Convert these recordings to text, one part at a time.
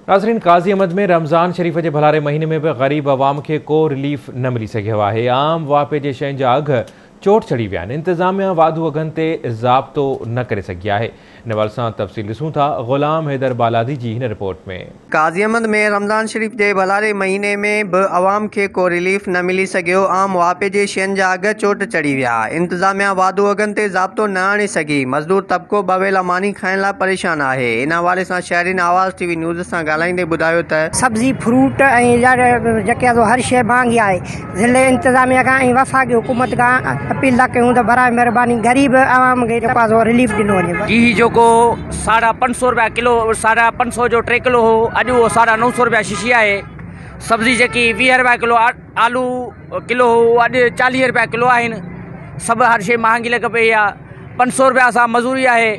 नाज़रीन, काज़ी अहमद में रमज़ान शरीफ़ जे भलारे महीने में भी गरीब अवाम के को रिलीफ न मिली सघियो आहे। आम वापे जे शयुनि जा अघ चोट चढ़ी विया आहिनि। इंतज़ामिया वाधू अघनि ते ज़ाब्तो न करे सघी आहे। इन हवाले सां तफ़सील ॾिसूं था ग़ुलाम हैदर बालादी जी हिन रिपोर्ट में। काज़ी अहमद में रमज़ान शरीफ़ जे भलारे महीने में बि अवाम खे को रिलीफ न मिली सघियो। आम वापे जे शयुनि जा अघ चोट चढ़ी विया। इंतज़ामिया वाधू अघनि ते ज़ाब्तो न आणे सघी। मज़दूर तबिको बवेला मानी खाइण लाइ परेशान आहे। इन हवाले सां शहरीन आवाज़ टीवी न्यूज़ सां ॻाल्हाईंदे ॿुधायो त सब्जी फ्रूट जेके हर शइ महांगी आहे। ज़िले इंतज़ामिया खां ऐं वफ़ाक़ी हुकूमत खां अपील था कयूं त बराए महिरबानी ग़रीब आवाम खे रिलीफ ॾिनो वञे। घी जेको 550 रुपया किलो, 550 जो 3 किलो हो, अॼु उहो 950 रुपया शीशी आहे। सब्जी जेकी 20 रुपया किलो आलू किलो हो, अॼु 40 रुपया किलो आहिनि। सभु हर शइ महांगी लॻ पई आहे। 500 रुपया असां मज़ूरी आहे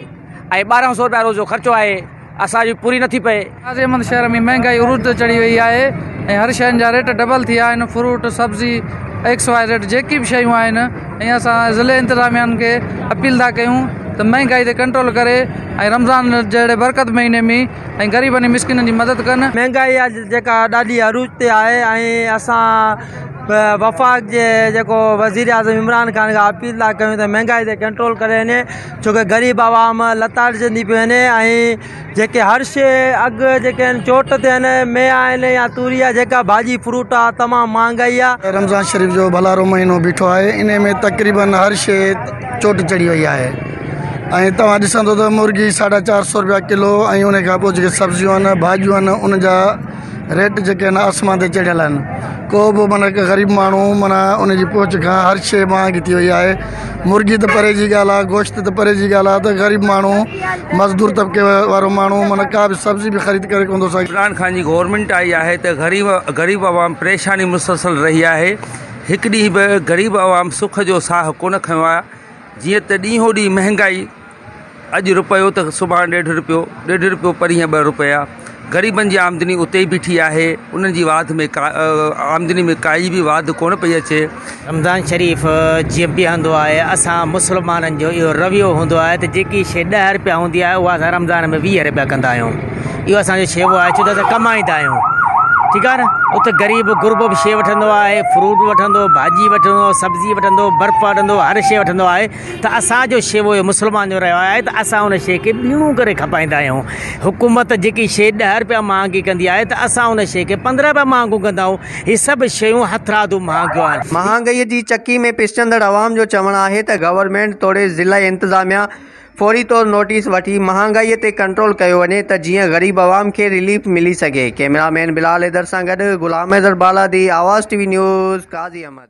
ऐं 1200 रुपया रोज़ जो ख़र्चो आहे, असांजी पूरी नथी पए। काज़ी अहमद शहर में महांगाई उरूज ते चढ़ी वई आहे ऐं हर शयुनि जा रेट डबल थी विया आहिनि। फ्रूट, सब्जी, XY रेट जेकी बि शयूं आहिनि। ऐं असां ज़िले इंतज़ामियानि खे अपील था कयूं त महांगाई ते कंट्रोल करे ऐं रमज़ान जहिड़े बरकत महीने में ऐं ग़रीबनि मिस्किननि जी मदद कनि। महांगाई जेका ॾाढी अरूज ते आहे ऐं असां वफ़ाक़ जे जेको वज़ीर आज़म इमरान ख़ान खां अपील था कयूं त महांगाई ते कंट्रोल करे वञे, छोकी ग़रीब आवाम लताड़जंदी पई वञे। ऐं जेके हर शइ अघु जेके आहिनि चोट ते आहिनि, मेहा आहिनि या तूरी आहे, जेका भाॼी फ्रूट आहे, तमामु महांगाई आहे। रमज़ान शरीफ़ जो भलारो महीनो बीठो आहे, इन में तक़रीबन हर शइ चोट चढ़ी वई आहे। ऐं तव्हां ॾिसंदो त मुर्गी 450 रुपया किलो ऐं उन खां पोइ जेके सब्जियूं आहिनि, भाॼियूं आहिनि, उन जा रेट जेके आहिनि आसमान ते चढ़ियल आहिनि। को बि माना ग़रीब माण्हू माना उन जी पहुच खां हर शइ महांगी थी वई आहे। मुर्गी त परे जी ॻाल्हि आहे, गोश्त त परे जी ॻाल्हि आहे, त ग़रीब माण्हू, मज़दूर तबिके वारो माण्हू माना का बि सब्जी बि ख़रीद करे कोन थो सघे। इमरान ख़ान जी गवर्नमेंट आई आहे त ग़रीब आवाम परेशानी मुसलसल रही आहे। हिकु ॾींहुं बि ग़रीब आवाम सुख जो साह कोन खयो आहे। जीअं त ॾींहों ॾींहुं महांगाई, अॼु रुपयो त सुभाणे 1.5 रुपयो, परीहं 2 रुपया। ग़रीबनि जी आमदनी उते ई बीठी आहे। उन्हनि जी वाध में आमदनी में काई बि वाध कोन पई अचे। रमज़ान शरीफ़ जीअं बीहंदो आहे, असां मुस्लमाननि जो इहो रवियो हूंदो आहे त जेकी शइ 10 रुपया हूंदी आहे उहा असां रमज़ान में 20 रुपया कंदा आहियूं। इहो असांजो शेवो आहे, छो त असां कमाईंदा आहियूं। ठीकु आहे न। उते ग़रीब गुरबो बि शइ वठंदो आहे, फ्रूट वठंदो, भाॼी वठंदो, सब्जी वठंदो, बर्फ़ वठंदो, हर शइ वठंदो आहे। त असांजो शेवो इहो मुस्लमान जो रहियो आहे त असां उन शइ खे ॿीणो करे खपाईंदा आहियूं। हुकूमत जेकी शइ 10 रुपया महांगी कंदी आहे त असां उन शइ खे 15 रुपया महांगो कंदा आहियूं। हीअ सभु शयूं हथरादू महांगियूं आहिनि। महांगाईअ जी चकी में पिसंदड़ अवाम जो चवणु आहे त गवर्नमेंट तोड़े ज़िला इंतज़ामिया फौरी तौर नोटिस वठी महांगाईअ ते कंट्रोल कयो वञे त जीअं ग़रीब अवाम खे रिलीफ मिली सघे। कैमरामैन बिलाल हैदर सां गॾु ग़ुलाम हैदर बालादी, आवाज़ टीवी न्यूज़, काज़ी अहमद।